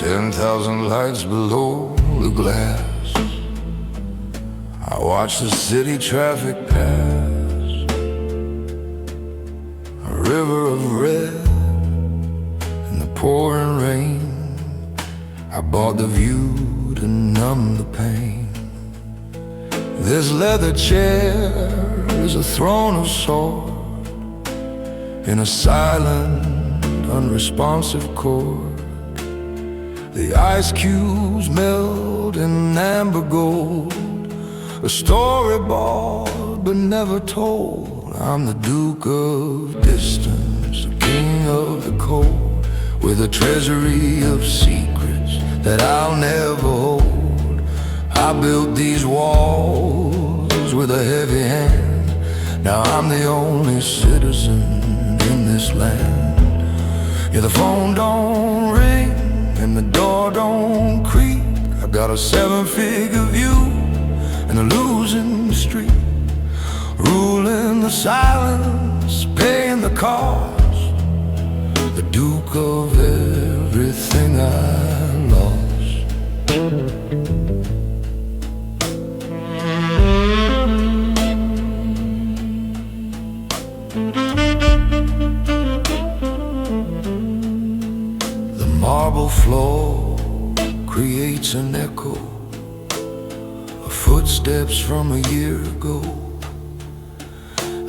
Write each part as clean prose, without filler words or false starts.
10,000 lights below the glass. I watch the city traffic pass, a river of red in the pouring rain. I bought the view to numb the pain. This leather chair is a throne of sword in a silent, unresponsive chord. The ice cubes melt in amber gold, a story bought but never told. I'm the Duke of Distance, the king of the cold, with a treasury of secrets that I'll never hold. I built these walls with a heavy hand. Now I'm the only citizen in this land. Yeah, the phone don't ring and the door don't creak. I got a 7-figure view and a losing streak, ruling the silence, paying the cost, the Duke of everything I lost. The marble floor creates an echo, footsteps from a year ago.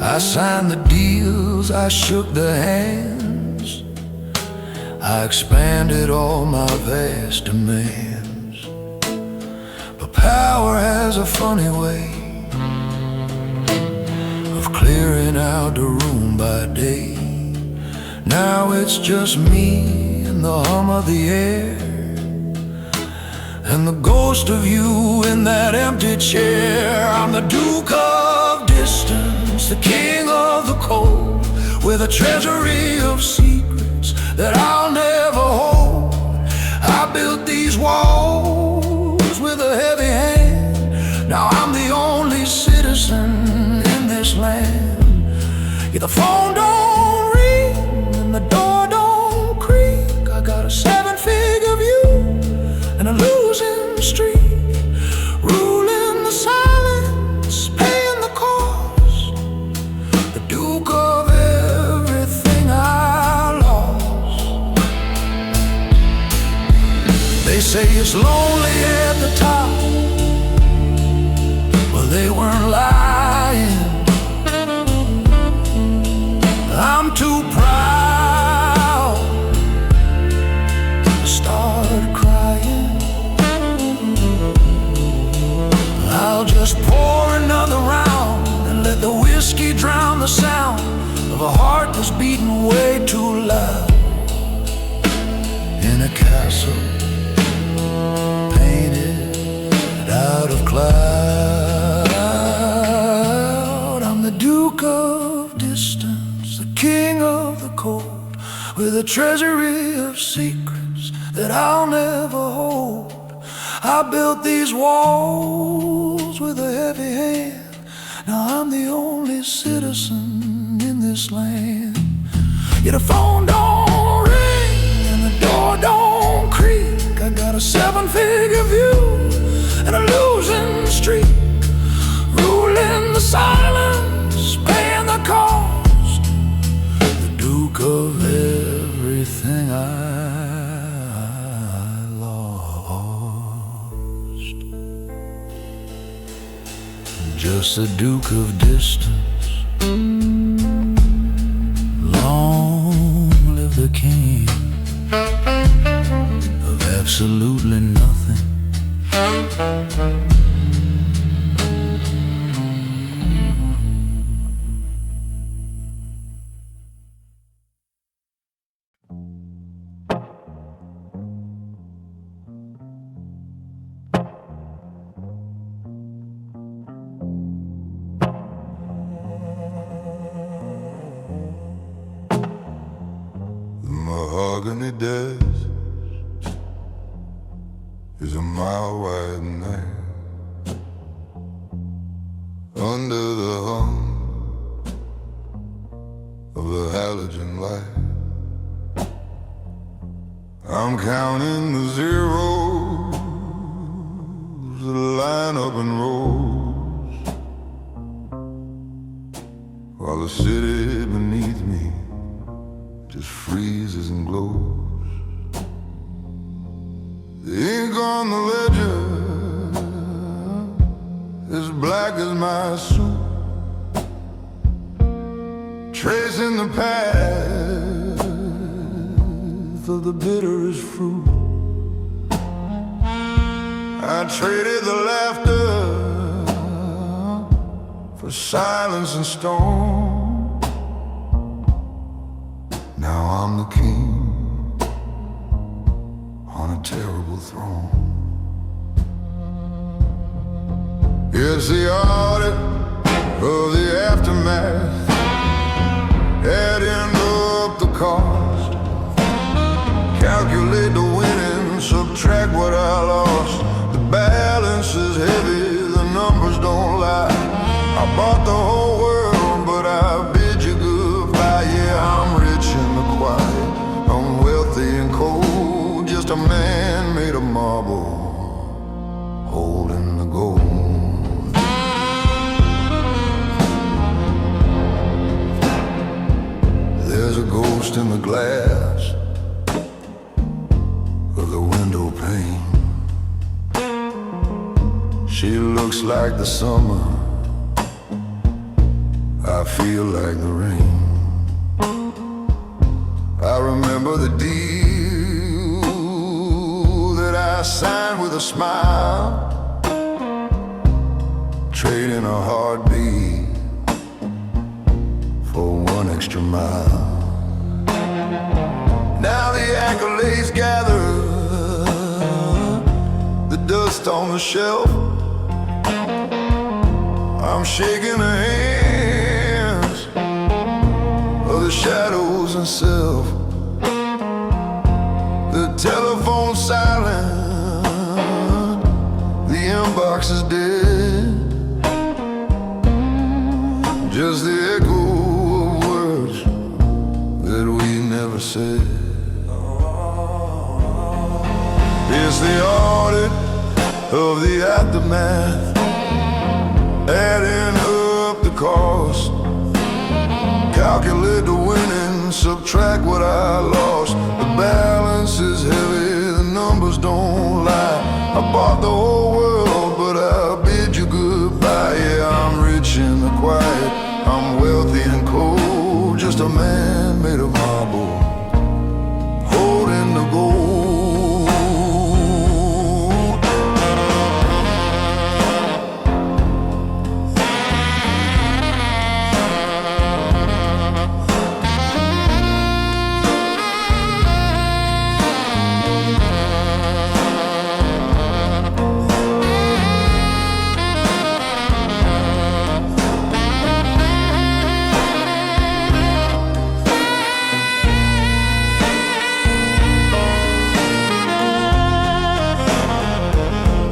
I signed the deals, I shook the hands, I expanded all my vast demands. But power has a funny way of clearing out the room by day. Now it's just me and the hum of the air, and the ghost of you in that empty chair. I'm the Duke of Distance, the king of the cold, with a treasury of secrets that I'll never hold. I built these walls with a heavy hand. Now I'm the only citizen in this land. Yeah, the phone don't ring and the door don't creak. I got a 7-figure view and a losing streak, ruling the silence, paying the cost, the Duke of everything I lost. They say it's lonely at the top, well, they weren't lying. I'm too proud to start crying. I'll just pour another round and let the whiskey drown the sound of a heart that's beating way too loud. In a castle painted out of cloud, I'm the Duke of Distance, the king of the cold, with a treasury of secrets that I'll never hold. I built these walls with a heavy hand. Now I'm the only citizen in this land. Yeah, the phone don't ring and the door don't creak. I got a 7-figure view and a losing streak, ruling the silence, paying the cost, the Duke of everything I just the Duke of Distance. Long live the king of absolutely nothing. Mahogany desk is a mile wide night. Under the hum of the halogen light, I'm counting the zeros that line up in rows, while the city beneath me just freezes and glows. The ink on the ledger is black as my suit, tracing the path of the bitterest fruit. I traded the laughter for silence and stone. Now I'm the king on a terrible throne. It's the audit of the aftermath, adding up the cost, calculate the winning, subtract what I lost. The balance is heavy, the numbers don't lie. I bought the whole world, but I bid you goodbye. Yeah, I'm rich in the quiet, I'm wealthy and cold, just a man made of marble, holding the gold. There's a ghost in the glass of the window pane. She looks like the summer, I feel like the rain. I remember the deal that I signed with a smile, trading a heartbeat for one extra mile. Now the accolades gather, the dust on the shelf. I'm shaking the hands of the shadows and self. The telephone's silent, the inbox is dead, just the echo of words that we never said. It's the audit of the aftermath, adding up the cost, calculate the winning, subtract what I lost. The balance is heavy, the numbers don't lie. I bought the whole world, but I bid you goodbye. Yeah, I'm rich in the quiet, I'm wealthy and cold, just a man made of marble, holding the gold.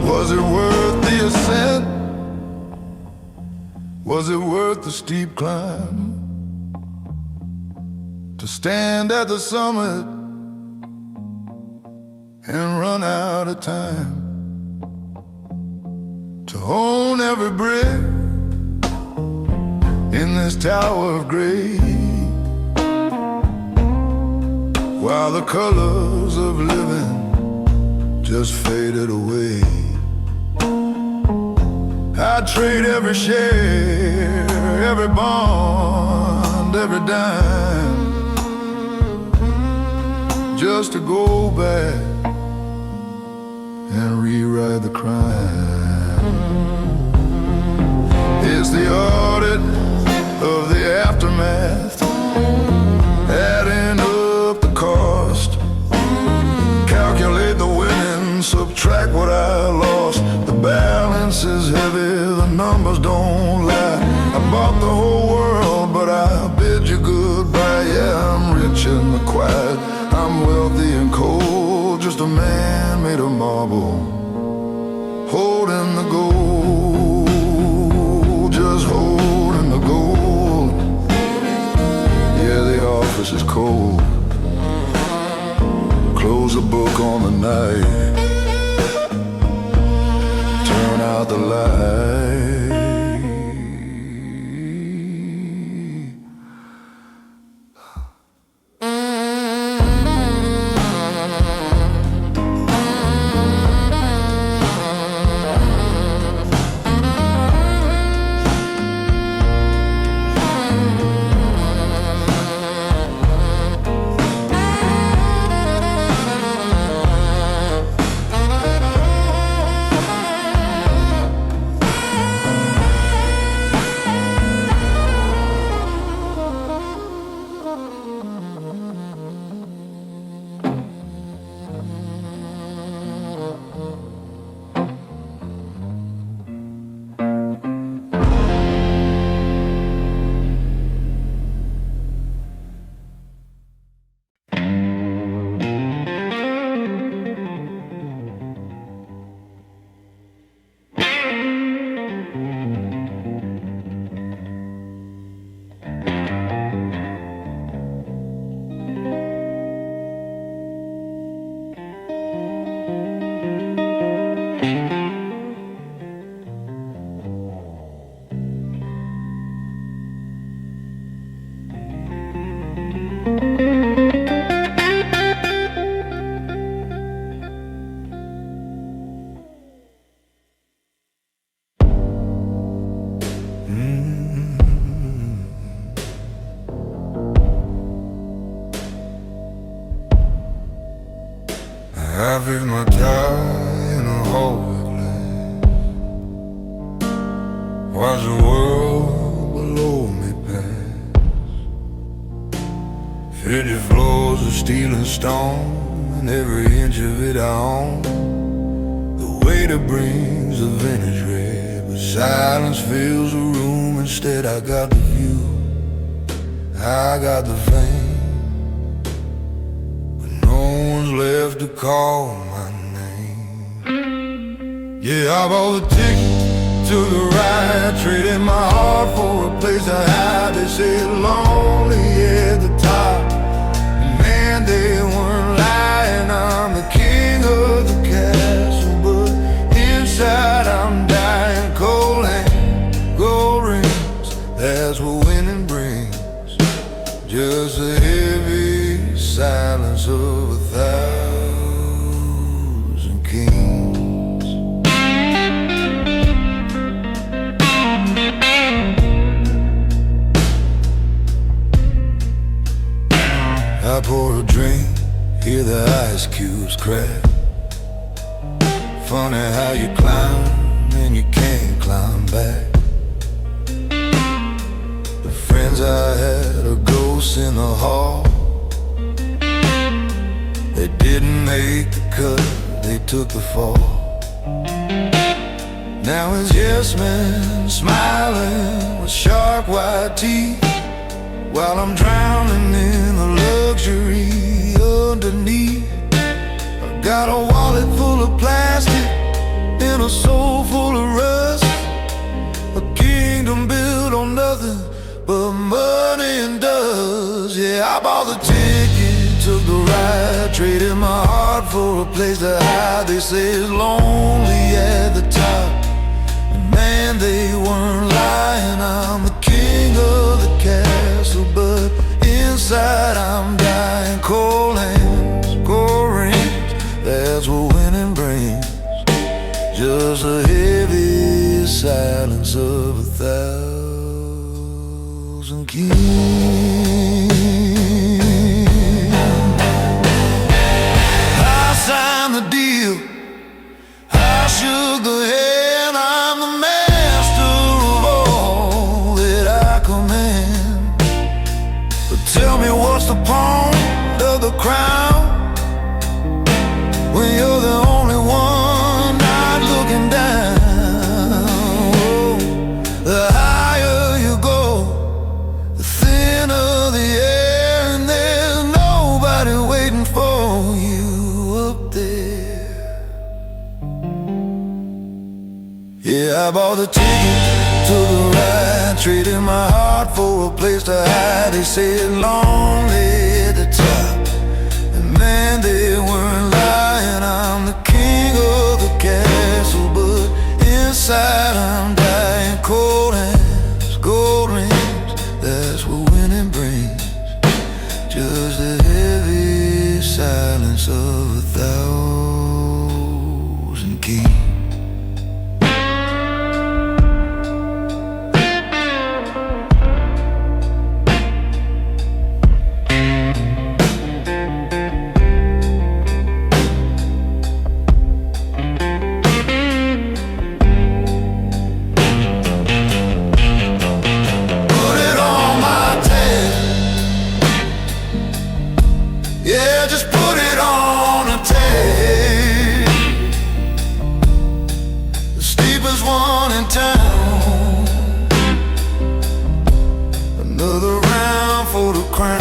Was it worth the ascent? Was it worth the steep climb? To stand at the summit and run out of time? To own every brick in this tower of grace, while the colors of living just faded away. I'd trade every share, every bond, every dime, just to go back and rewrite the crime. It's the audit of the aftermath, adding up the cost, calculate the winning, subtract what I lost. The balance is heavy, the numbers don't lie. I bought the whole world, but I bid you goodbye. Yeah, I'm rich in the quiet, I'm wealthy and cold, just a man made of marble, holding the gold, just holding the gold. Yeah, the office is cold, close the book on the night. Turn out the light. I fix my tie in a hallway place. Watch the world below me pass. Fitted floors of steel and stone, and every inch of it I own. The waiter brings a vintage red, but silence fills the room. Instead I got the view, I got the fame. Left to call my name. Yeah, I bought the ticket to the ride, trading my heart for a place to hide. They say lonely at the top, and man, they weren't lying. I'm the king of the castle, but inside I'm dying. Cold hands, gold rings, that's what winning brings. Just a heavy silence of 1,000 kings. I pour a drink, hear the ice cubes crack. Funny how you climb and you can't climb back. The friends I had are ghosts in the hall. They didn't make the cut, they took the fall. Now it's yes men smiling with sharp white teeth, while I'm drowning in the luxury underneath. I got a wallet full of plastic and a soul full of rust, a kingdom built on nothing but money and dust. Yeah, I bought the ticket, took the ride, traded my heart for a place to hide. They say it's lonely at the top, and man, they weren't lying. I'm the king of the castle, but inside I'm dying. Cold hands, gold rings, that's what winning brings. Just a heavy silence of 1,000 kings. Signed the deal, I shook the hand. I'm the master of all that I command. But tell me, what's the point of the crown when you're the only one not looking down? Oh, the higher you go, the thinner the air, and there's nobody waiting for you up there. Yeah, I bought the ticket to the ride, traded my heart for a place to hide. They say it's lonely at the top, and man, they weren't lying. sense of 1,000 keys. Yeah, just put it on a tape. The steepest one in town. Another round for the crown.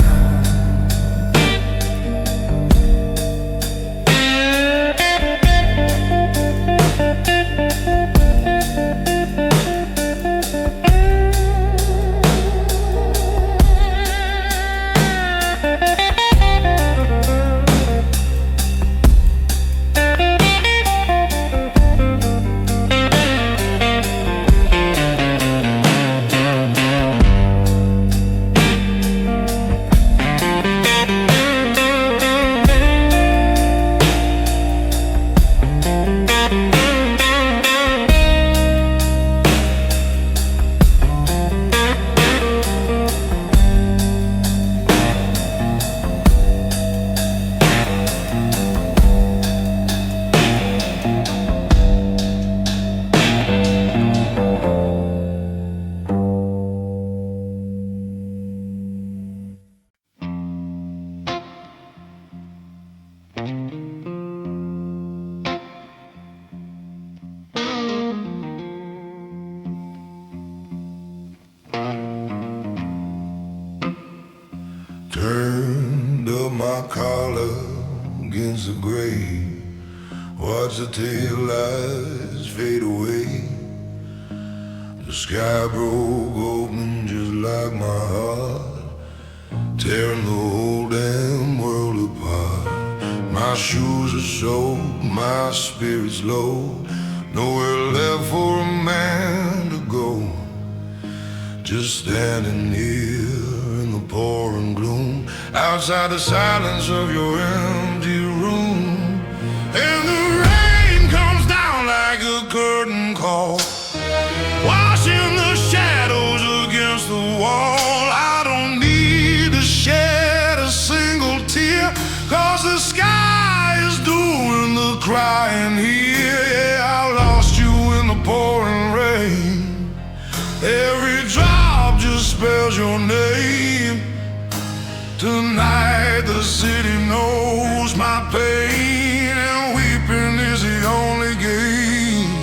Turned up my collar against the gray. Watch the tail lights fade away. The sky broke open just like my heart, tearing the whole damn world apart. My shoes are soaked, my spirit's low. Nowhere left for a man to go. Just standing here in the pouring gloom, outside the silence of your empty room. And the rain comes down like a curtain call, washing the shadows against the wall. I don't need to shed a single tear, 'cause the sky is doing the crying here. Yeah, I lost you in the pouring rain. Every drop just spells your name. Tonight the city knows my pain, and weeping is the only game.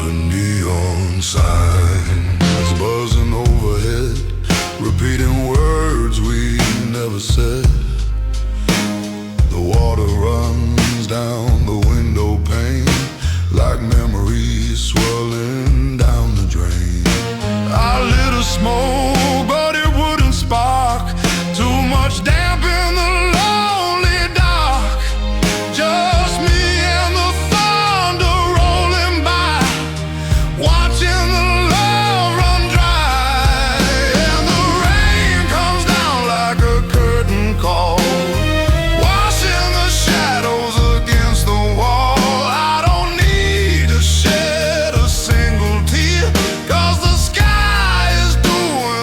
A neon sign is buzzing overhead, repeating words we never said. The water runs down the window pane like memories swirling down the drain. I lit a smoke, but it wouldn't spark. Too much damp in the lonely dark. Just me and the thunder rolling by, watching the love run dry. And the rain comes down like a curtain call, washing the shadows against the wall. I don't need to shed a single tear, 'cause the sky is doing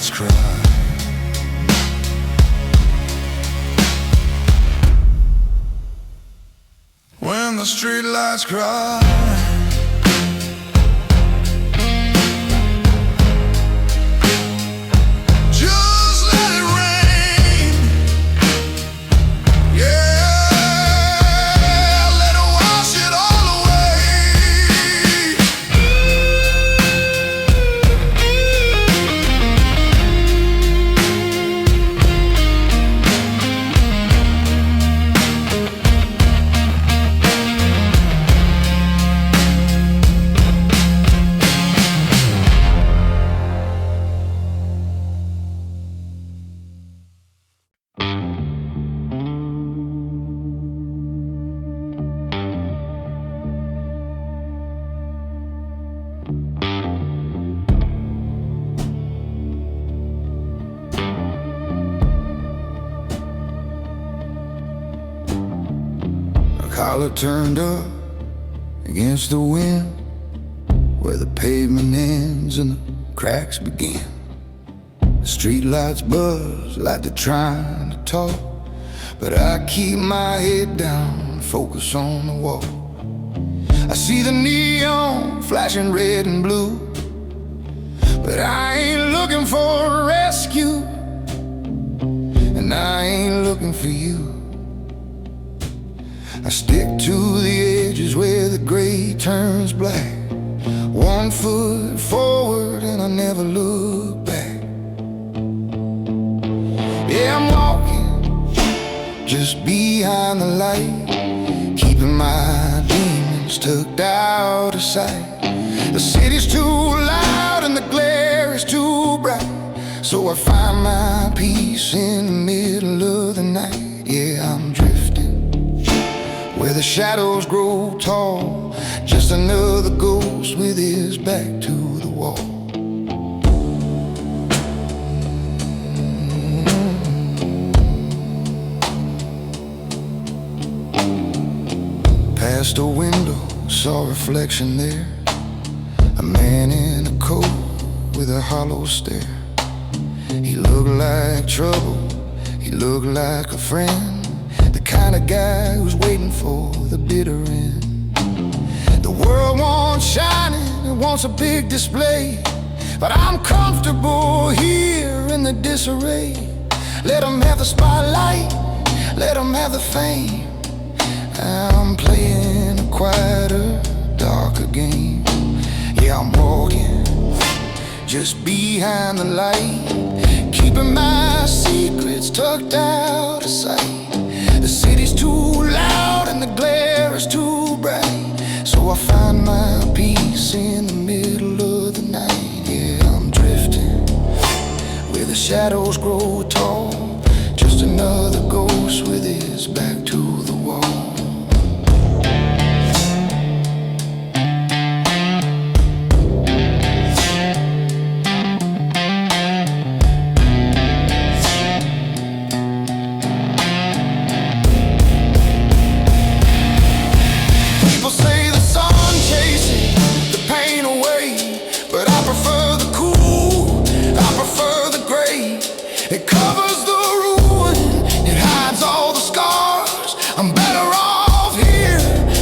streetlights cry. When the streetlights cry, just let it rain. Yeah, let it wash it all away. Collar turned up against the wind, where the pavement ends and the cracks begin. The streetlights buzz like they're trying to talk, but I keep my head down, focus on the wall. I see the neon flashing red and blue, but I ain't looking for a rescue, and I ain't looking for you. I stick to the edges where the gray turns black. 1 foot forward and I never look back. Yeah, I'm walking just behind the light, keeping my demons tucked out of sight. The city's too loud and the glare is too bright, so I find my peace in the middle of the night. Yeah, I'm drifting where the shadows grow tall, just another ghost with his back to the wall. Past a window, saw a reflection there, a man in a coat with a hollow stare. He looked like trouble, he looked like a friend, the kind of guy who's waiting for the bitter end. The world wants shining, it wants a big display, but I'm comfortable here in the disarray. Let them have the spotlight, let them have the fame. I'm playing a quieter, darker game. Yeah, I'm walking just behind the light, keeping my secrets tucked out of sight. The city's too loud and the glare is too bright, so I find my peace in the middle of the night. Yeah, I'm drifting where the shadows grow tall, just another ghost with his back to the wall. It covers the ruin, it hides all the scars. I'm better off here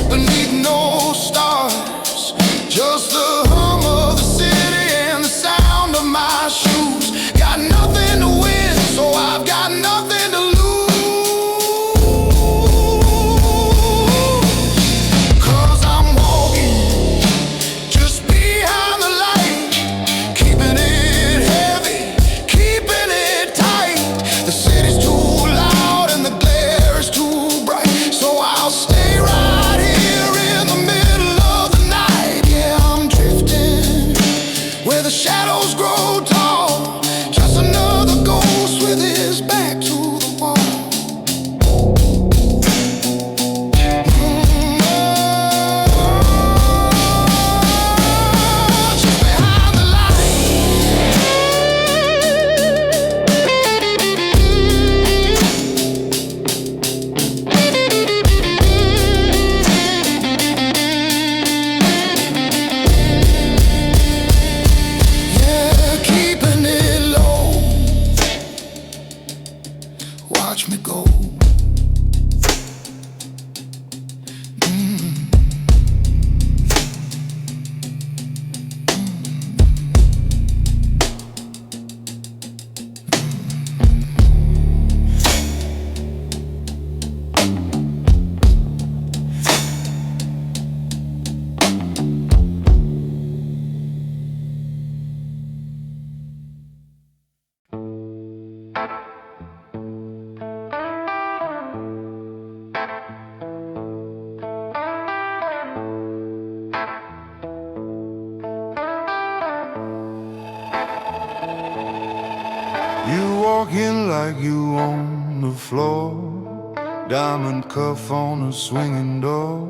beneath no stars. Just the hum of the city and the sound of my shoes. Got nothing to win, so I've got nothing to lose. 'Cause I'm walking just behind the light, keeping it heavy, keeping it tight. The city's too loud and the glare is too bright, so I'll stay right here in the middle of the night. Yeah, I'm drifting walking like you on the floor, diamond cuff on a swinging door,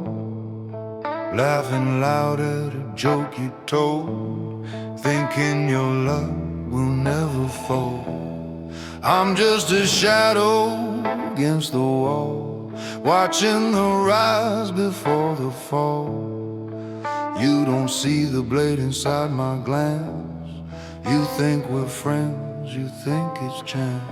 laughing loud at a joke you told, thinking your love will never fall. I'm just a shadow against the wall, watching the rise before the fall. You don't see the blade inside my glance. You think we're friends, you think it's chance.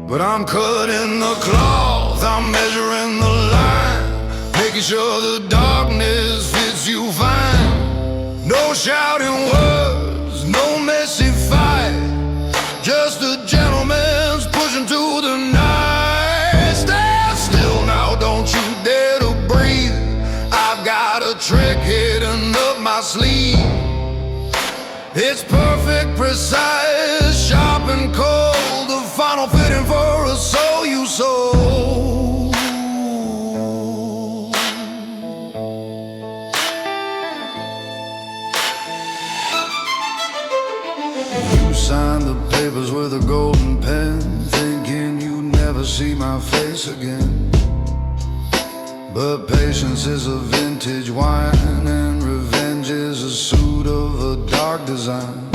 But I'm cutting the cloth, I'm measuring the line, making sure the darkness fits you fine. No shouting words, no messy fight, just a gentleman's pushing to the night. Stand still now, don't you dare to breathe. I've got a trick hidden up my sleeve. It's perfect, precise, sharp and cold, the final fitting for a soul you sold. You signed the papers with a golden pen, thinking you'd never see my face again. But patience is a vintage wine, and revenge is a suit of a dark design.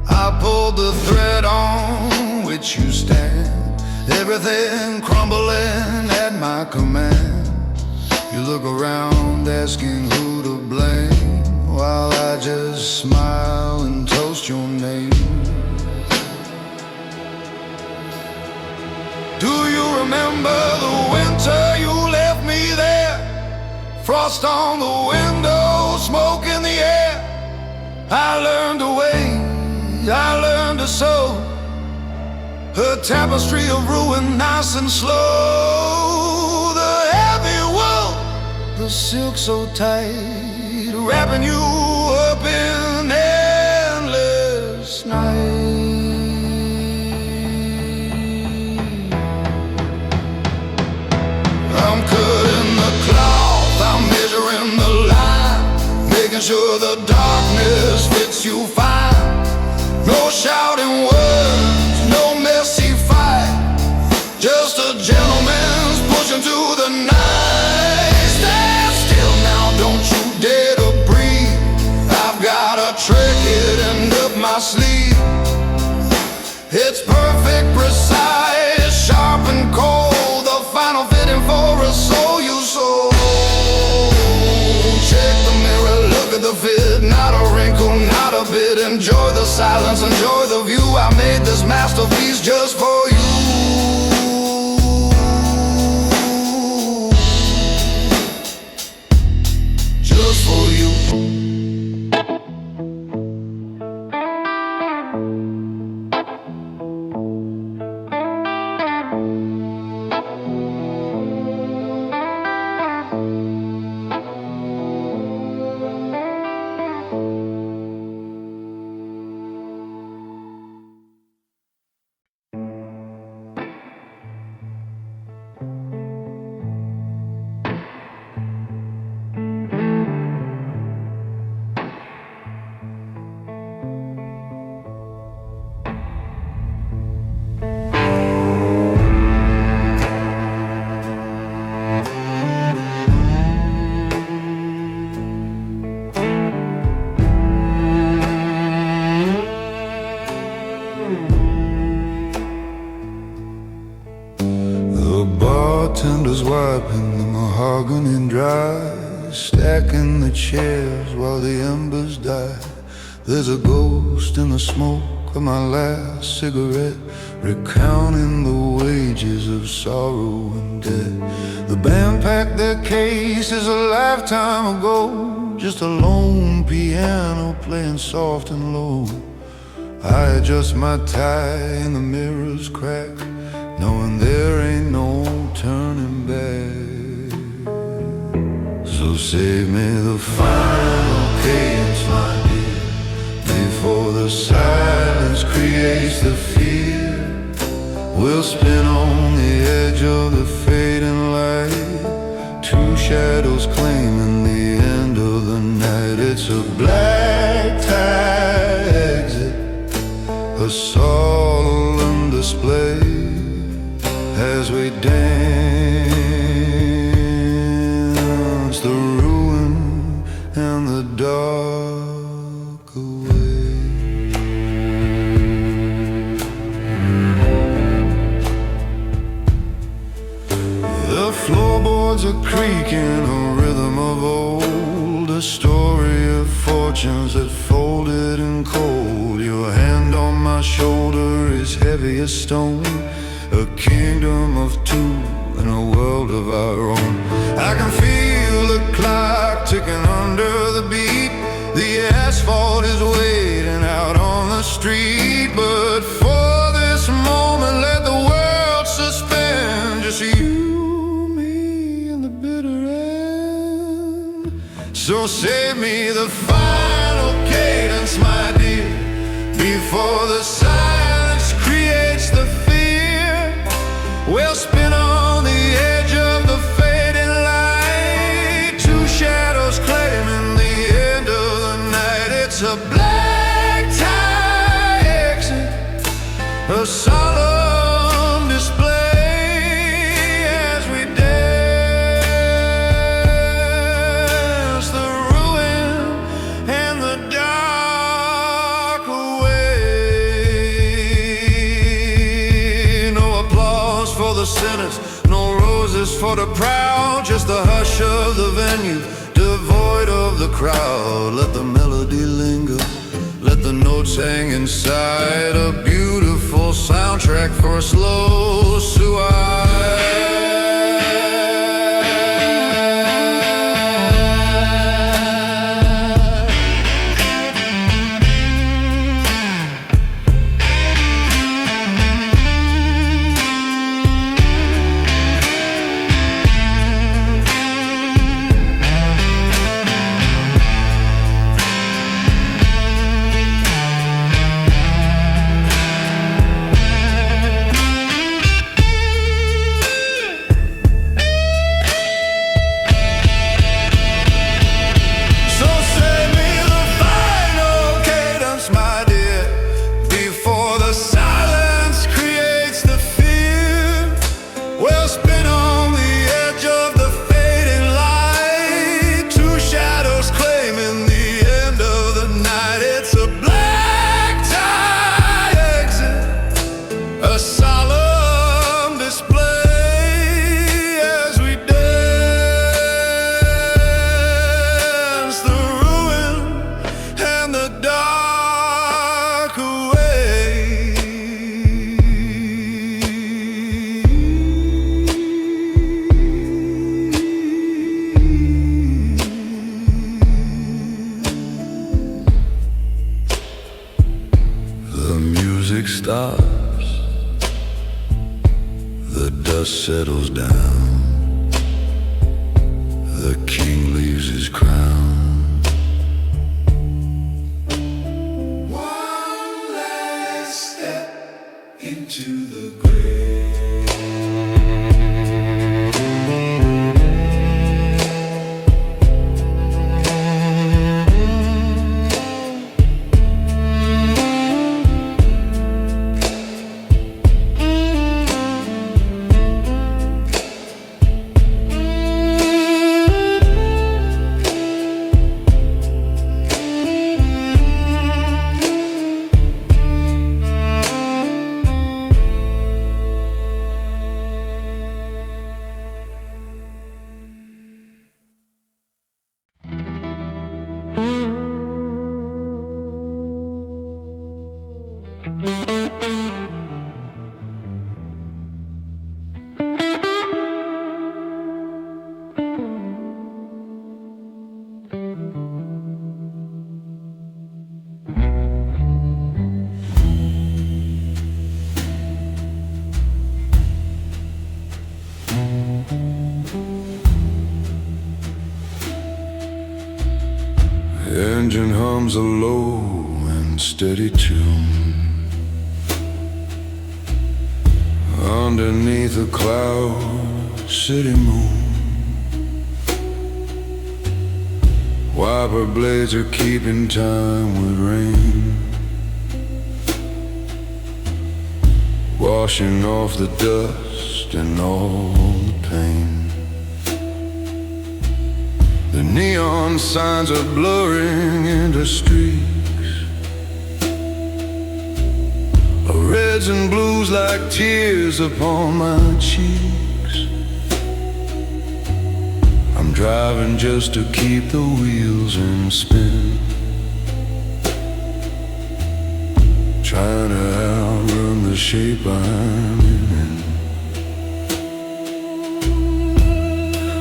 I pulled the thread on which you stand, everything crumbling at my command. You look around asking who to blame, while I just smile and toast your name. Do you remember the winter you left me there? Frost on the window, smoke in the air. I learned to wait, I learned to sew a tapestry of ruin, nice and slow. The heavy wool, the silk so tight, wrapping you up in endless night. I'm cutting the cloth, I'm measuring the line, making sure the darkness fits you fine. No shouting words, no messy fight, just a gentleman's pushing to the night. Stand still now, don't you dare to breathe. I've got a trick hidden up my sleeve. It's perfect, precise, sharp and cold, the final fitting for a soul you sold. Check the mirror, look at the fit, not a wrinkle, not a bit. Enjoy the silence, enjoy the view. I made this masterpiece just for you. Just for you. Bartenders wiping the mahogany dry, stacking the chairs while the embers die. There's a ghost in the smoke of my last cigarette, recounting the wages of sorrow and debt. The band packed their cases a lifetime ago, just a lone piano playing soft and low. I adjust my tie and the mirrors crack, knowing there ain't no turning back. So save me the final cadence, my dear, before the silence creates the fear. We'll spin on the edge of the fading light, two shadows claiming the end of the night. It's a black tie exit, a us all on display as we dance the ruin and the dark away. The floorboards are creaking, a rhythm of old, a story of fortunes that folded and cold. Your hand on my shoulder is heavy as stone, a kingdom of two in a world of our own. I can feel the clock ticking under the beat. The asphalt is waiting out on the street. But for this moment, let the world suspend. Just you, me, and the bitter end. So save me the final cadence, my dear, before the silence creates the fear. We'll spin on the edge of the fading light, two shadows claiming the end of the night. It's a black tie exit, a solemn display as we dance the ruin and the dark away. No applause for the sinners, no roses for the proud, just the hush of the venue, devoid of the crowd. Let the melody linger, let the notes hang inside, a beautiful soundtrack for a slow suicide. Stops, the dust settles down, the king leaves his crown. One last step into the grave. Engine hums a low and steady tune underneath a cloud city moon. Wiper blades are keeping time with rain. washing off the dust and all the pain. The neon signs are blurring into streaks of reds and blues like tears upon my cheeks. I'm driving just to keep the wheels in spin, trying to outrun the shape I'm in.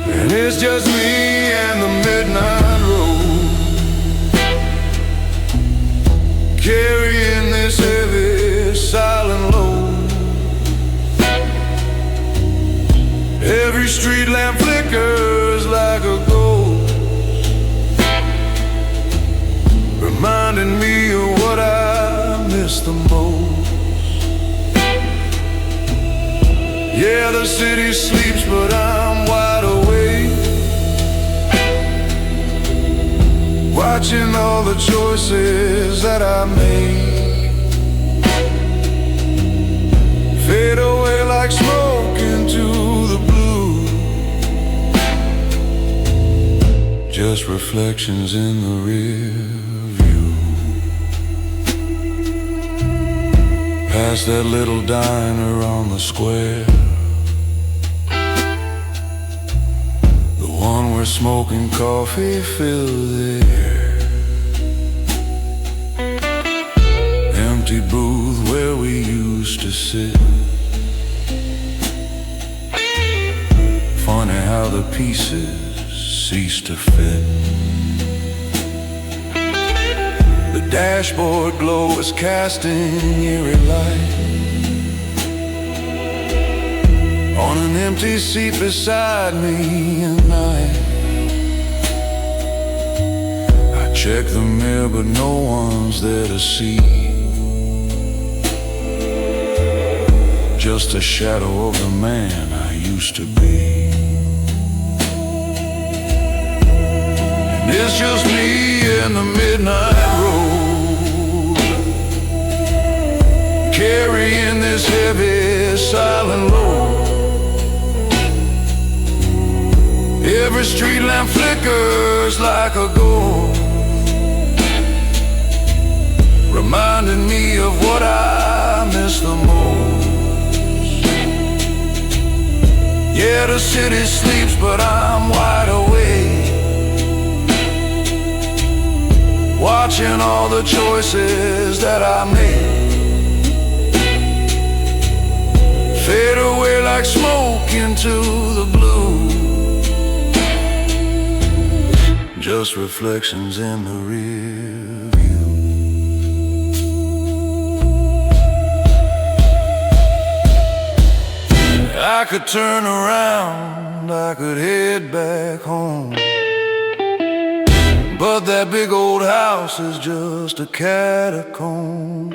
And it's just me and the midnight road, carrying this heavy, silent load. Every street lamp flickers like a ghost, reminding me of what I miss the most. Yeah, the city sleeps, but I'm wide awake, watching all the choices that I made fade away like smoke into the blue. Just reflections in the rear view. Past that little diner on the square, the one where smoking coffee filled the air. Empty booth where we used to sit. Funny how the pieces cease to fit. The dashboard glow is casting eerie light on an empty seat beside me at night. I check the mirror but no one's there to see, just a shadow of the man I used to be. And it's just me and the midnight road, carrying this heavy, silent load. Every street lamp flickers like a ghost, reminding me of what I miss the most. Yeah, the city sleeps, but I'm wide awake, watching all the choices that I made fade away like smoke into the blue. Just reflections in the rear view. I could turn around, I could head back home, but that big old house is just a catacomb.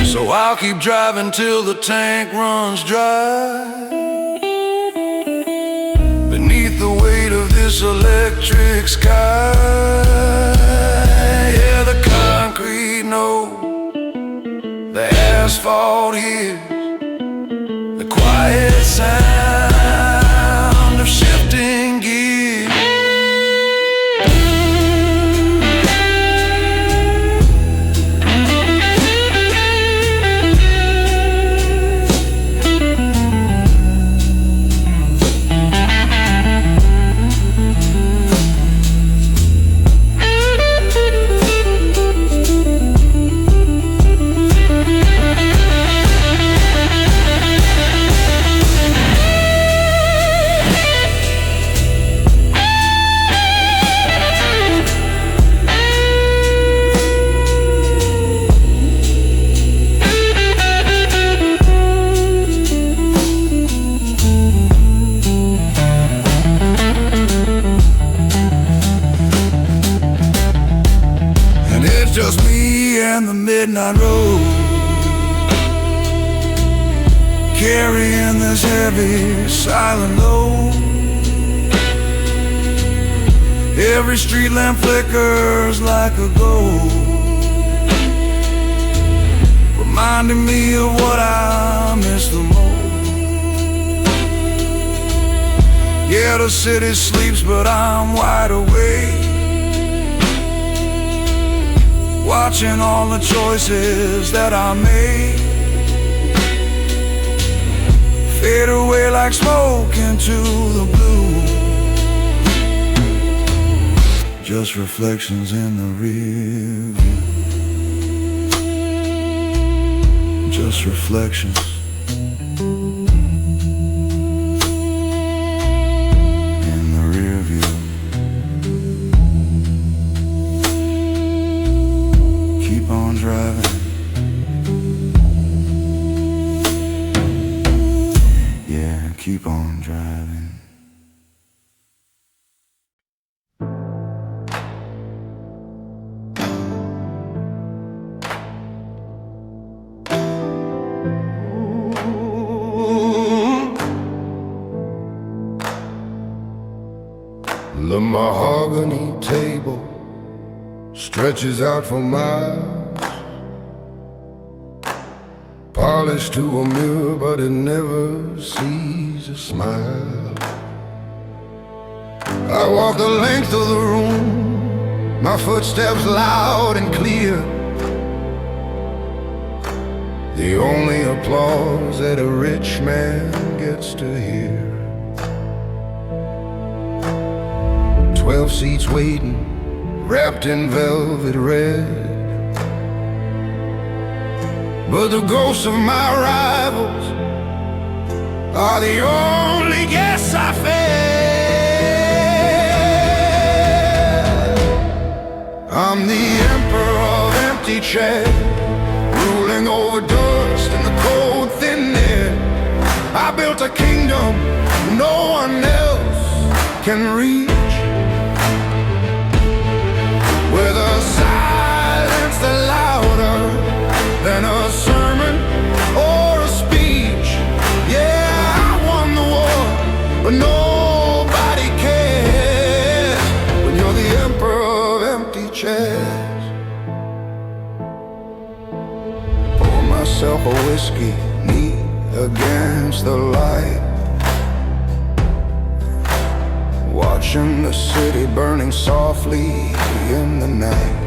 So I'll keep driving till the tank runs dry, beneath the weight of this electric sky. Yeah, the concrete knows, the asphalt hears the quiet sound of shifting gears. Just me and the midnight road, carrying this heavy, silent load. Every street lamp flickers like a ghost, reminding me of what I miss the most. Yeah, the city sleeps, but I'm wide awake, watching all the choices that I made fade away like smoke into the blue. Just reflections in the rear view. Just reflections. In the rear view. Keep on driving. Yeah, keep on driving. The mahogany table stretches out for miles, polished to a mirror, but it never sees a smile. I walk the length of the room, my footsteps loud and clear, the only applause that a rich man gets to hear. 12 seats waiting, wrapped in velvet red, but the ghosts of my rivals are the only guests I fed. I'm the emperor of empty chairs, ruling over dust and the cold thin air. I built a kingdom no one else can reach, with a silence that's louder than a sermon or a speech. Yeah, I won the war, but nobody cares when you're the emperor of empty chairs. Pour myself a whiskey, knee against the light, watching the city burning softly in the night.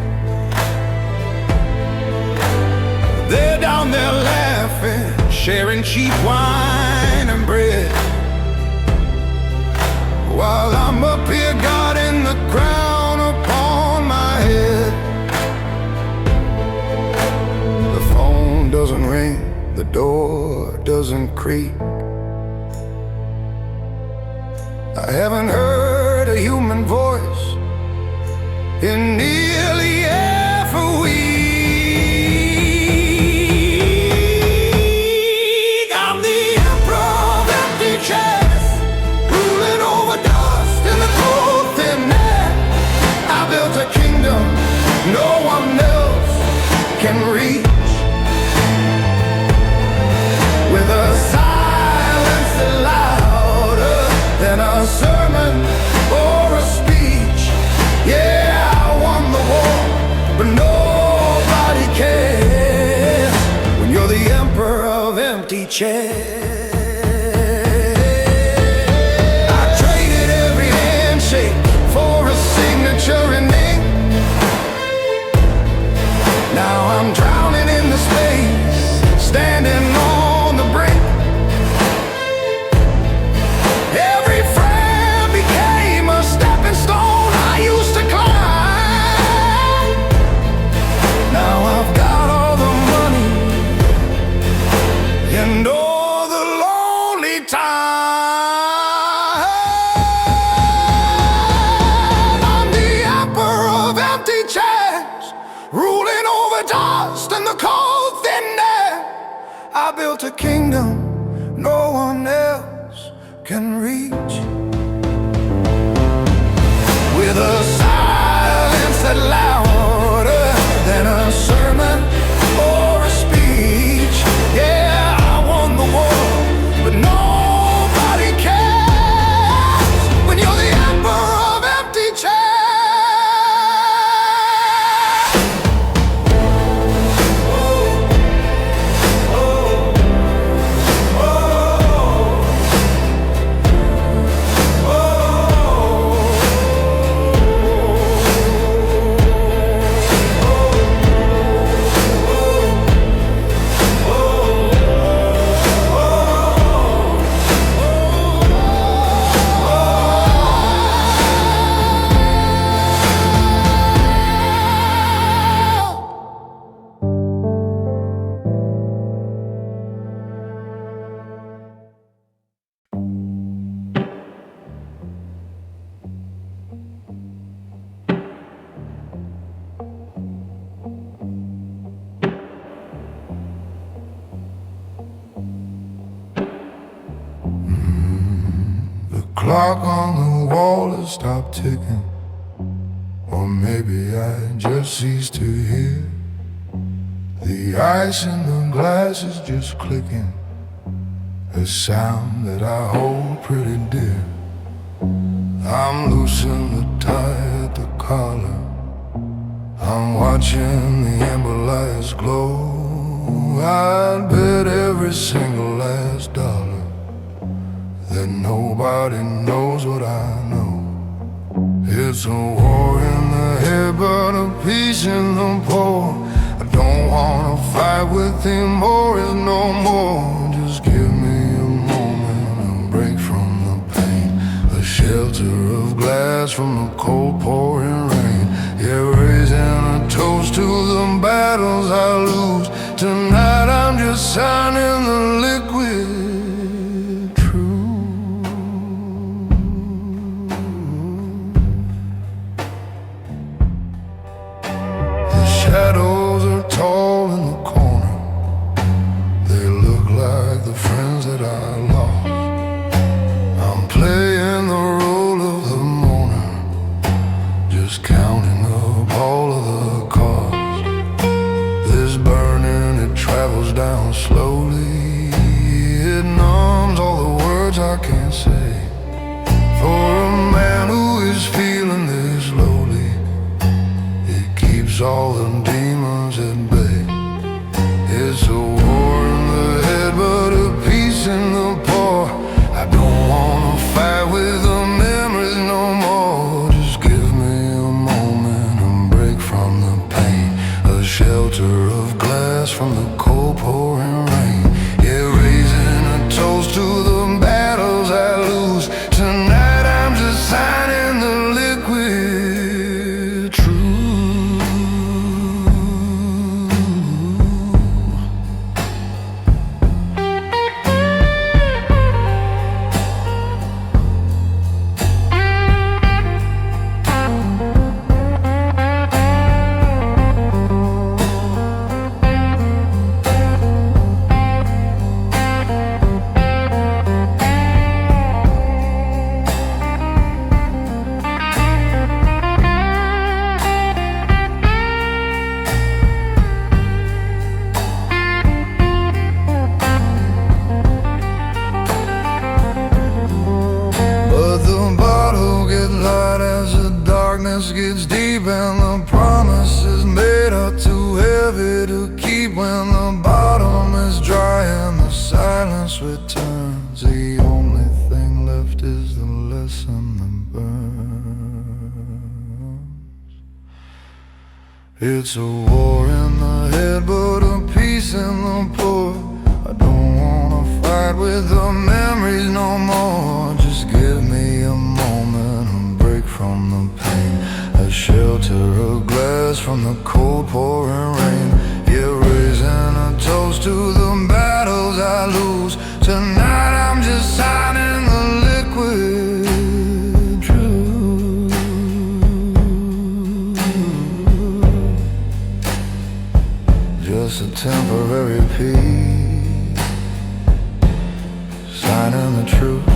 They're down there laughing, sharing cheap wine and bread, while I'm up here guarding the crown upon my head. The phone doesn't ring, the door doesn't creak. I haven't heard a human voice in nearly half a week. I'm the emperor of empty chairs, ruling over dust in the cold thin air. I built a kingdom no one else can reach, with a silence that's louder than a sermon or a speech. Yeah, I won the war, but nobody cares when you're the emperor of empty chairs. I traded every handshake for a signature in ink. Now I'm drowning in the space, standing on the brink. Every friend became a stepping stone I used to climb. Now I've got all the money and all the lonely time. I'm the emperor of empty chairs, ruling over dust and the cold thin air. I built a kingdom no one else can reach, with a silence that's louder than a sermon or a speech. Yeah, I won the war, but nobody cares when you're the emperor of empty chairs. clock on the wall has stopped ticking, or maybe I just ceased to hear. The ice in the glass is just clicking, a sound that I hold pretty dear. I'm loosening the tie at the collar, I'm watching the amber lights glow. I'd bet every single last dollar that nobody knows what I know. It's a war in the head, but a peace in the paw. I don't wanna fight with him or is no more. Just give me a moment, a break from the pain, a shelter of glass from the cold pouring rain. Yeah, raising a toast to the battles I lose. Tonight I'm just signing the liquid truth. The shadows are tall in the corner, they look like the friends that I lost. I'm playing the role of the mourner, just counting up all of the cost. This burning, it travels down slowly, it numbs all the words I can't say. For a man who is feeling this lowly, it keeps all the demons at bay. It's a war in the head, but a peace in the paw. I don't wanna fight with the memories no more. Just give me a moment, a break from the pain, a shelter of glass from the cold pouring rain. Yeah, raising a toast to the battles I lose. Tonight I'm just signing the liquid truth. But the bottle gets light as the darkness gets deep, and the promise is made up too heavy to keep. When the bottom is dry and the silence returns, the only thing left is the lesson that burns. It's a war in the head, but a peace in the poor. I don't wanna fight with the memories no more. Just give me a moment, a break from the pain, a shelter of glass from the cold pouring rain. Yeah, raising a toast to the battles I lose. Tonight I'm just signing the liquid truth. Just a temporary peace, signing the truth.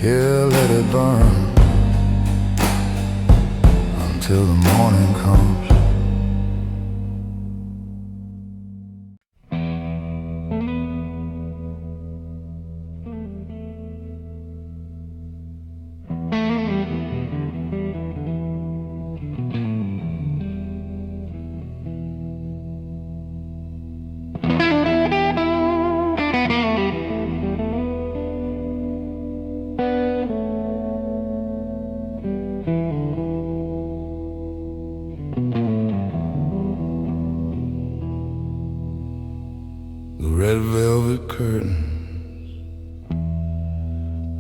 Yeah, let it burn until the morning comes. Red velvet curtains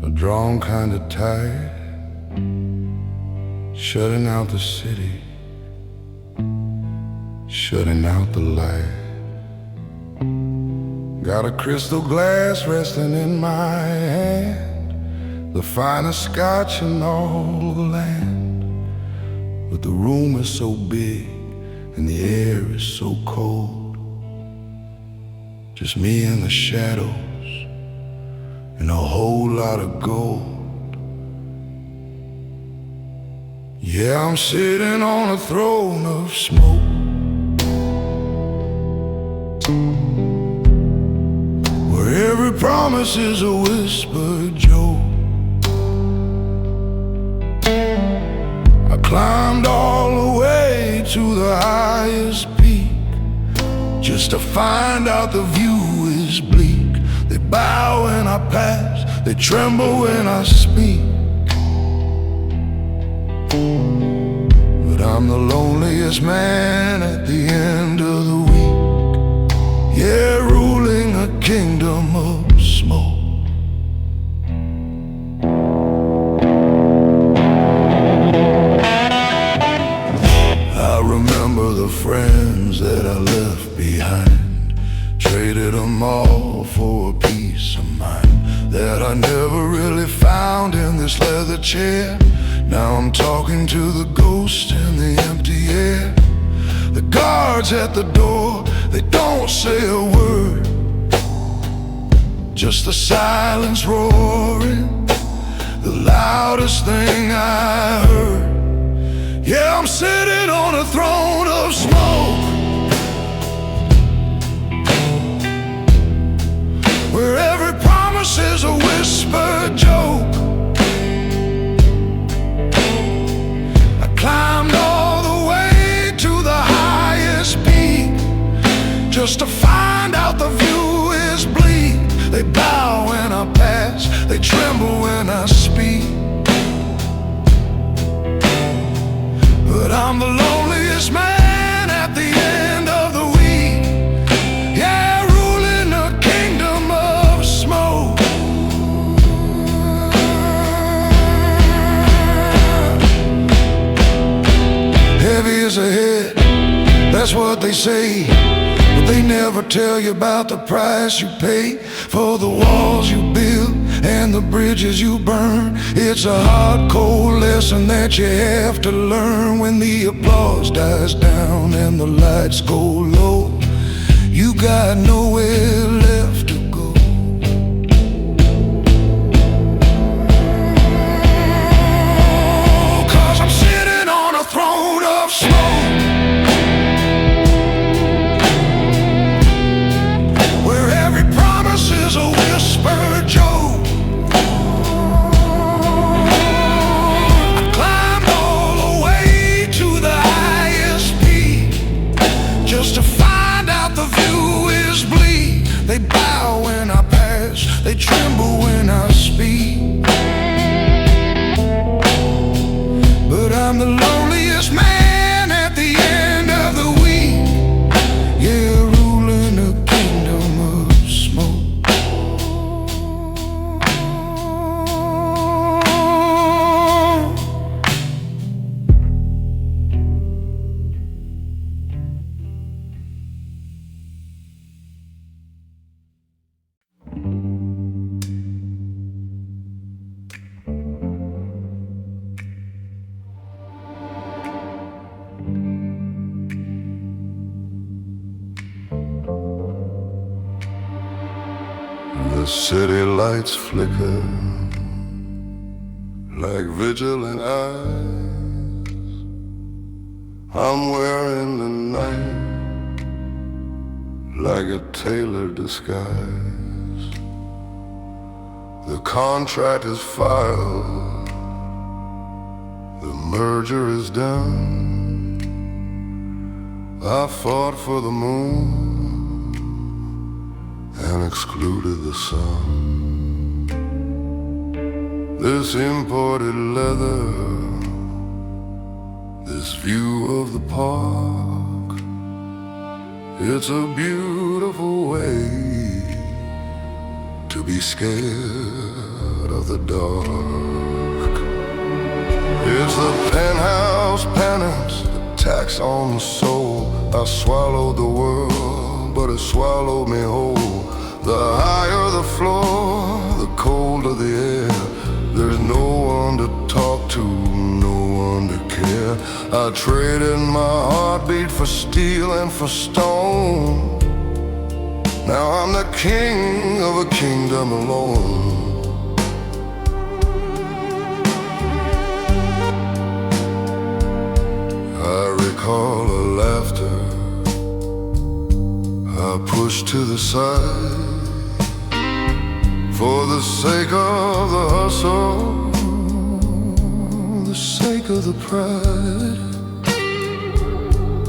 are drawn kinda tight, shutting out the city, shutting out the light. Got a crystal glass resting in my hand, the finest scotch in all the land. But the room is so big and the air is so cold, just me and the shadows and a whole lot of gold. Yeah, I'm sitting on a throne of smoke, where every promise is a whispered joke. I climbed all the way to the highest peak, just to find out the view is bleak. They bow when I pass, they tremble when I speak. But I'm the loneliest man at the end of the week. Yeah, ruling a kingdom of smoke. I remember the friends that I left behind, traded them all for a peace of mind that I never really found in this leather chair. Now I'm talking to the ghost in the empty air. The guards at the door, they don't say a word, just the silence roaring, the loudest thing I heard. Yeah, I'm sitting on a throne of smoke, where every promise is a whispered joke. I climbed all the way to the highest peak, just to find out the view is bleak. They bow when I pass, they tremble when I speak. But I'm the loneliest man at the end of the week. Yeah, ruling a kingdom of smoke. Heavy as a head, that's what they say, but they never tell you about the price you pay for the walls you build and the bridges you burn. It's a hard, cold lesson that you have to learn when the applause dies down and the lights go low. You got nowhere left to go. Cause I'm sitting on a throne of smoke, where every promise is a whispered joke. Just to find out the view is bleak. They bow when I pass, they tremble when I speak. But I'm the loneliest man at the end of the week. Yeah, ruling a kingdom of smoke. The city lights flicker like vigilant eyes. I'm wearing the night like a tailored disguise. The contract is filed, the merger is done. I fought for the moon and excluded the sun. This imported leather, this view of the park, it's a beautiful way to be scared of the dark. It's the penthouse penance, the tax on the soul. I swallowed the world, but it swallowed me whole. The higher the floor, the colder the air. There's no one to talk to, no one to care. I traded my heartbeat for steel and for stone. Now I'm the king of a kingdom alone. call a laughter I push to the side for the sake of the hustle, the sake of the pride.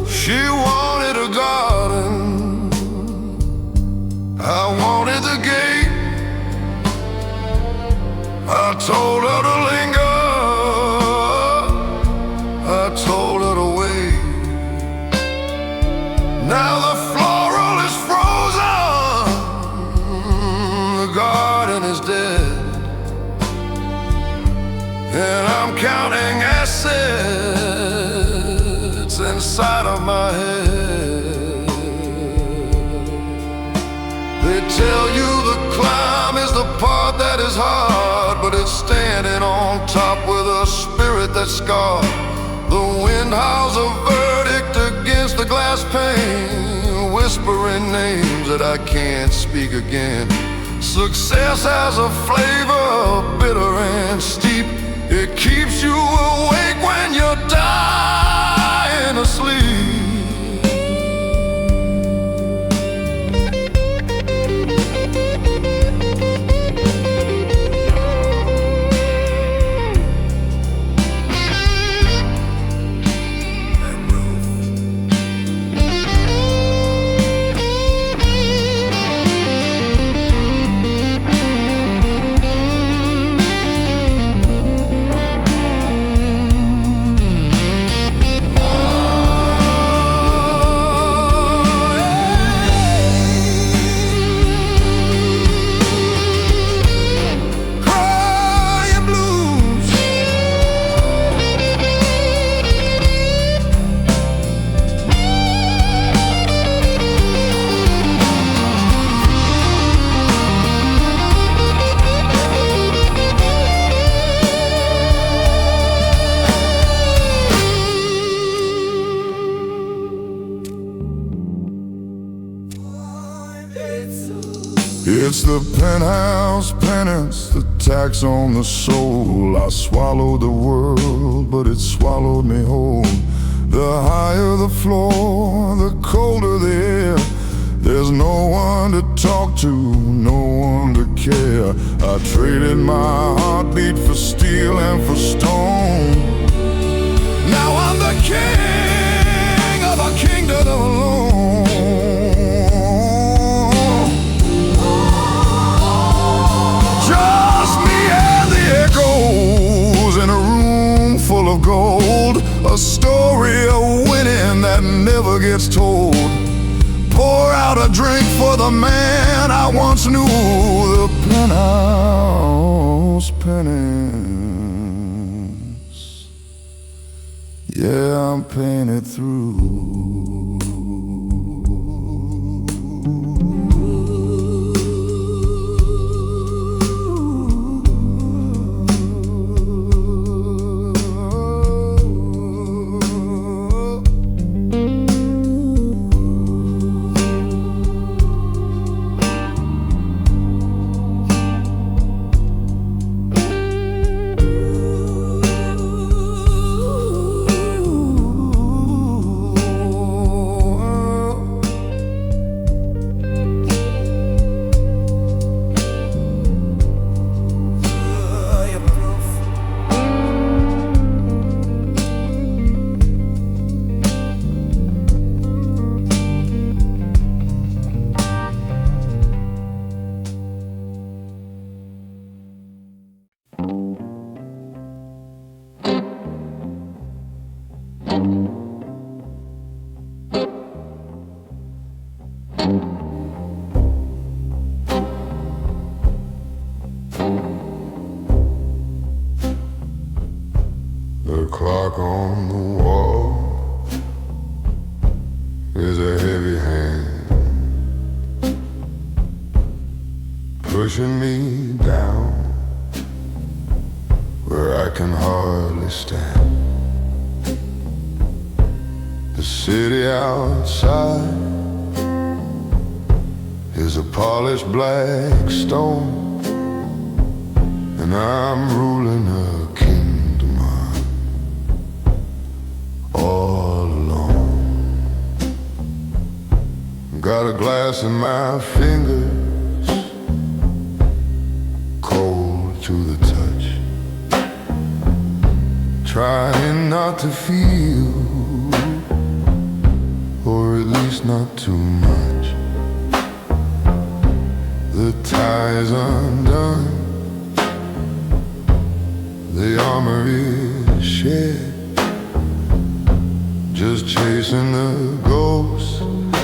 She wanted a garden, I wanted the gate. I told her to linger, I told her to wait. Now the floral is frozen, the garden is dead, and I'm counting assets inside of my head. They tell you the climb is the part that is hard, but it's standing on top with a spirit that's scarred. The wind howls a verdict against the glass pane, whispering names that I can't speak again. Success has a flavor, bitter and steep. It keeps you awake when you're dying asleep. It's the penthouse penance, the tax on the soul. I swallowed the world, but it swallowed me whole. The higher the floor, the colder the air. There's no one to talk to, no one to care. I traded my heartbeat for steel and for stone. Now I'm the king of a kingdom alone. In a room full of gold, a story of winning that never gets told. Pour out a drink for the man I once knew. The penthouse penance, yeah, I'm paying it through. The clock on the wall is a heavy hand, pushing me down where I can hardly stand. The city outside is a polished black stone, and I'm ruling a kingdom all alone. got a glass in my fingers, cold to the touch, trying not to feel, or at least not too much. The tie's undone, the armor is shed, just chasing the ghosts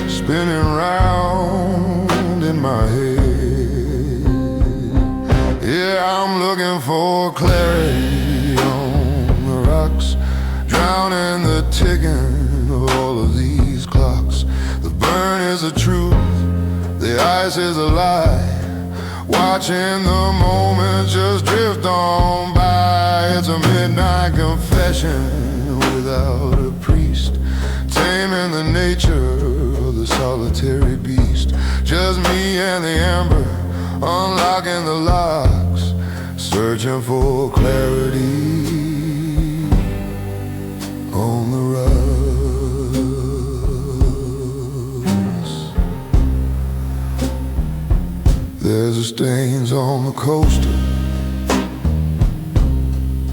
spinning round in my head. Yeah, I'm looking for clarity on the rocks, drowning the ticking of all of these clocks. The burn is the truth, the ice is a lie, watching the moments just drift on by. It's a midnight confession without a priest, taming the nature of the solitary beast. Just me and the amber, unlocking the locks, searching for clarity on the rocks. There's the stains on the coaster,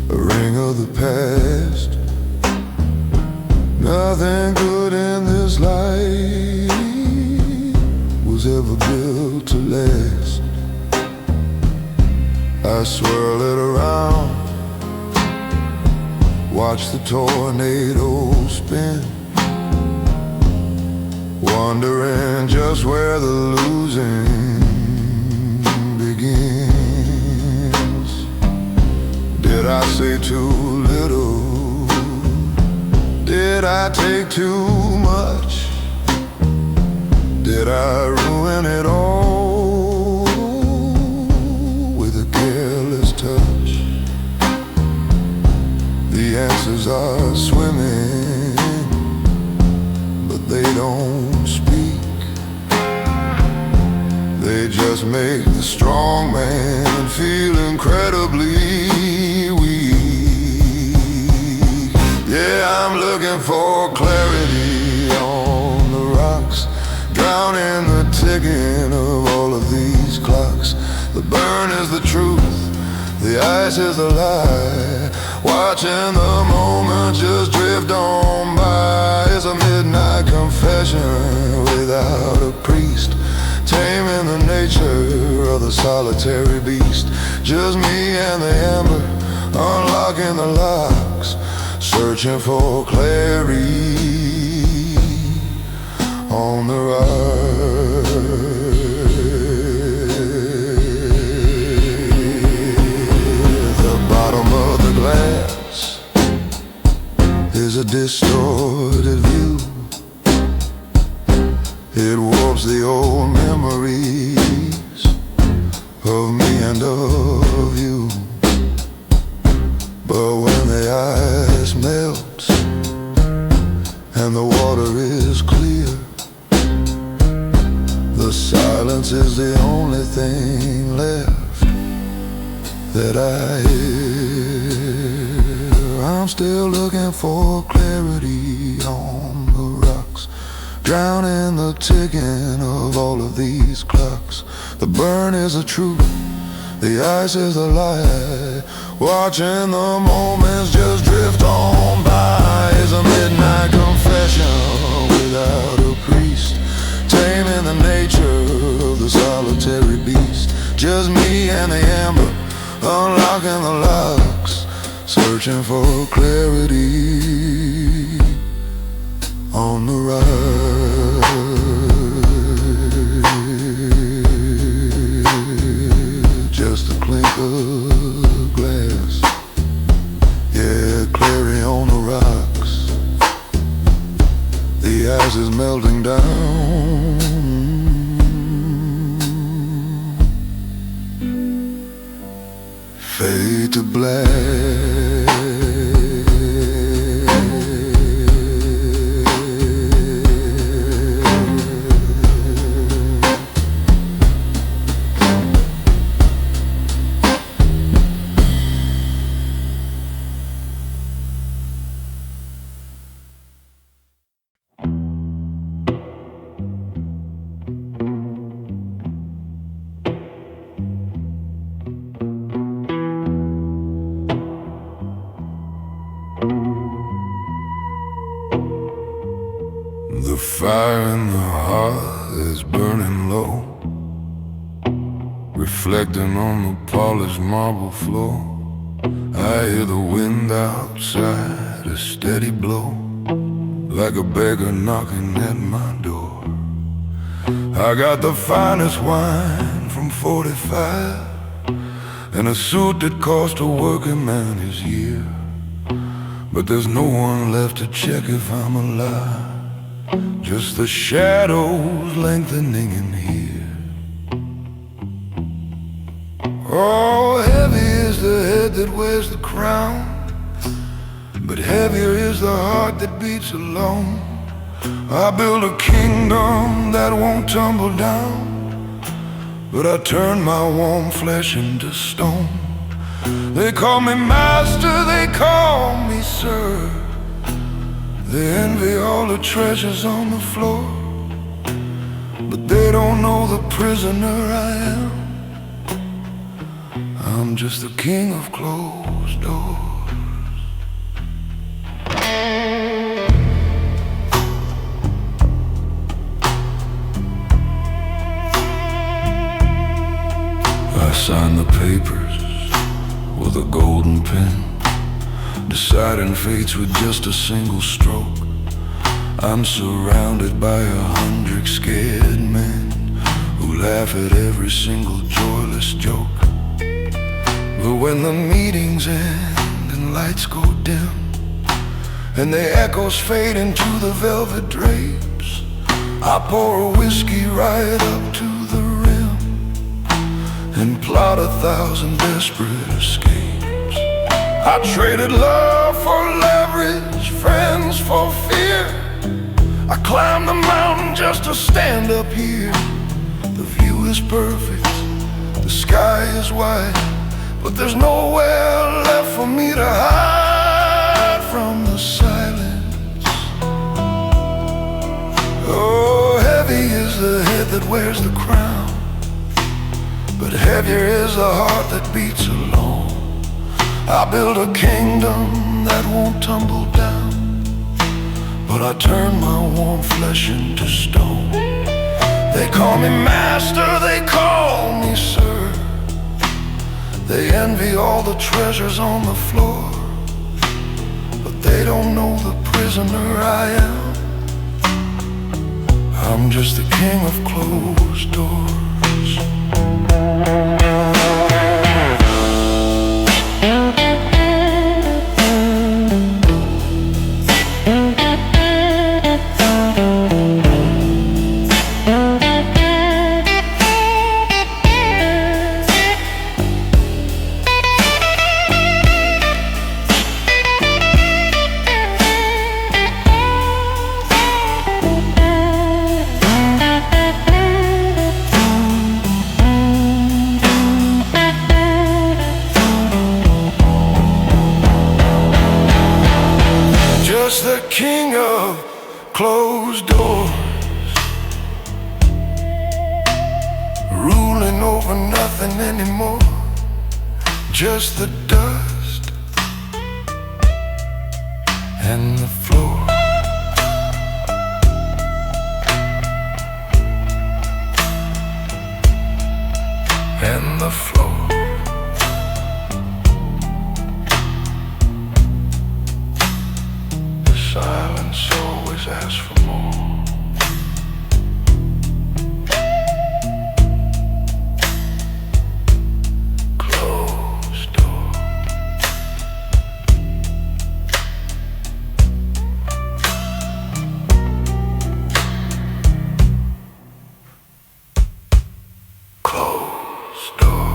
a ring of the past. Nothing good in this life was ever built to last. I swirl it around, watch the tornado spin, wondering just where the losing begins. Did I say too little? Did I take too much? Did I ruin it all with a careless touch? The answers are swimming, but they don't speak. They just make the strong man feel incredibly weak. Yeah, I'm looking for clarity on the rocks, drowning the ticking of all of these clocks. The burn is the truth, the ice is a lie, watching the moment just drift on by. It's a midnight confession without a priest, taming the nature of the solitary beast. Just me and the amber, unlocking the locks, searching for clarity on the rocks. The bottom of the glass is a distorted view. It warps the old memories of me and of you. But when the ice melts and the water is clear, the silence is the only thing left that I hear. I'm still looking for clarity on the rocks, drowning the ticking of all of these clocks. The burn is the truth, the ice is a lie, watching the moments just drift on by. It's a midnight confession without a priest, taming the nature of the solitary beast. Just me and the amber, unlocking the locks, searching for clarity on the rocks. Just a clink of glass, yeah, clarity on the rocks. The ice is melting down. Fade to black. The fire in the heart is burning low, reflecting on the polished marble floor. I hear the wind outside, a steady blow, like a beggar knocking at my door. I got the finest wine from 45, and a suit that cost a working man his year. But there's no one left to check if I'm alive, just the shadows lengthening in here. Oh, heavy is the head that wears the crown, but heavier is the heart that beats alone. I build a kingdom that won't tumble down, but I turn my warm flesh into stone. They call me master, they call me sir. They envy all the treasures on the floor, but they don't know the prisoner I am. I'm just the king of closed doors. I sign the papers with a golden pen, deciding fates with just a single stroke. I'm surrounded by 100 scared men who laugh at every single joyless joke. But when the meetings end and lights go dim, and the echoes fade into the velvet drapes, I pour a whiskey right up to the rim and plot 1,000 desperate escapes. I traded love for leverage, friends for fear. I climbed the mountain just to stand up here. The view is perfect, the sky is wide, but there's nowhere left for me to hide from the silence. Oh, heavy is the head that wears the crown, but heavier is the heart that beats alone. I build a kingdom that won't tumble down, but I turn my warm flesh into stone. They call me master, they call me sir. They envy all the treasures on the floor, but they don't know the prisoner I am. I'm just the king of closed doors. The king of closed doors, ruling over nothing anymore, just the dust and the floor. And the floor. Silence always asks for more. Closed door. Closed door.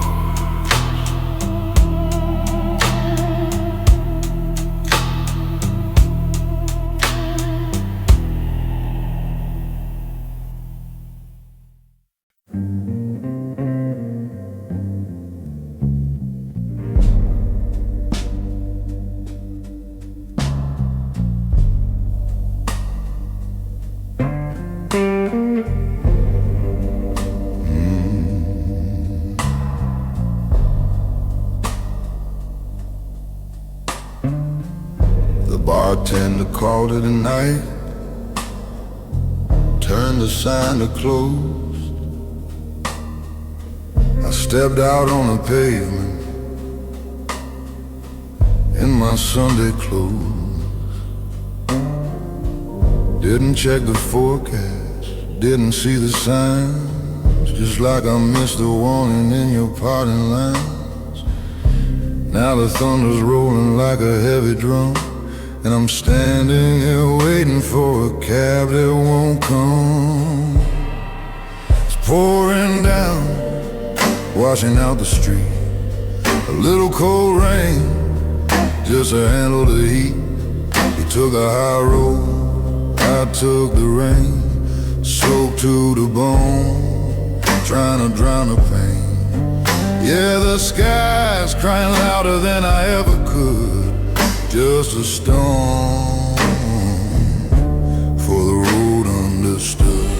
The bartender called it a night. turned the sign to close. I stepped out on the pavement in my Sunday clothes. Didn't check the forecast, didn't see the signs, just like I missed the warning in your parting lines. Now the thunder's rolling like a heavy drum, and I'm standing here waiting for a cab that won't come. It's pouring down, washing out the street. A little cold rain, just to handle the heat. You took a high road, I took the rain, soaked to the bone, trying to drown the pain. Yeah, the sky's crying louder than I ever could. Just a storm for the road understood.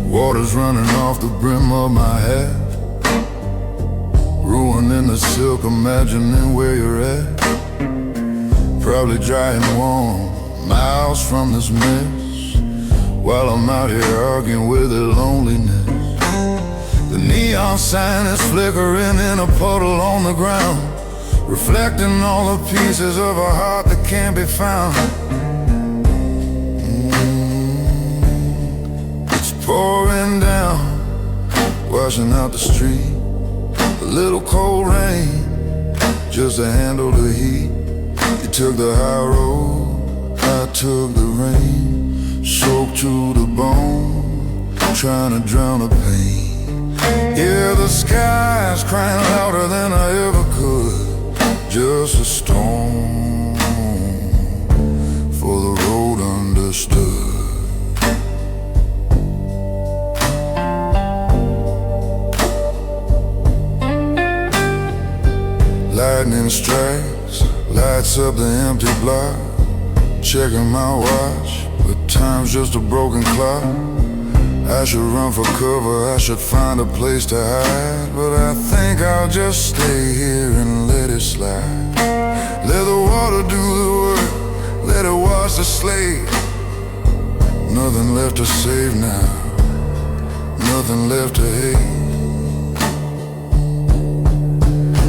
Water's running off the brim of my hat, ruining the silk, imagining where you're at. Probably dry and warm, miles from this mess, while I'm out here arguing with the loneliness. The neon sign is flickering in a puddle on the ground, reflecting all the pieces of a heart that can't be found. It's pouring down, washing out the street. A little cold rain, just to handle the heat. You took the high road, I took the rain, soaked to the bone, trying to drown the pain. Yeah, the sky's crying louder than I ever could. Just a storm for the road understood. Lightning strikes, lights up the empty block. Checking my watch, but time's just a broken clock. I should run for cover, I should find a place to hide, but I think I'll just stay here and let it slide. Let the water do the work, let it wash the slate. Nothing left to save now, nothing left to hate.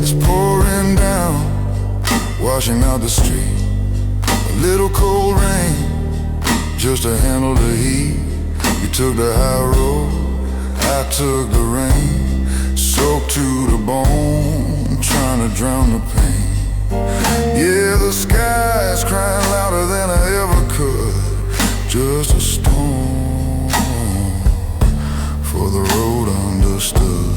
It's pouring down, washing out the street. A little cold rain, just to handle the heat. You took the high road, I took the rain, soaked to the bone, trying to drown the pain. Yeah, the sky's crying louder than I ever could. Just a storm for the road understood.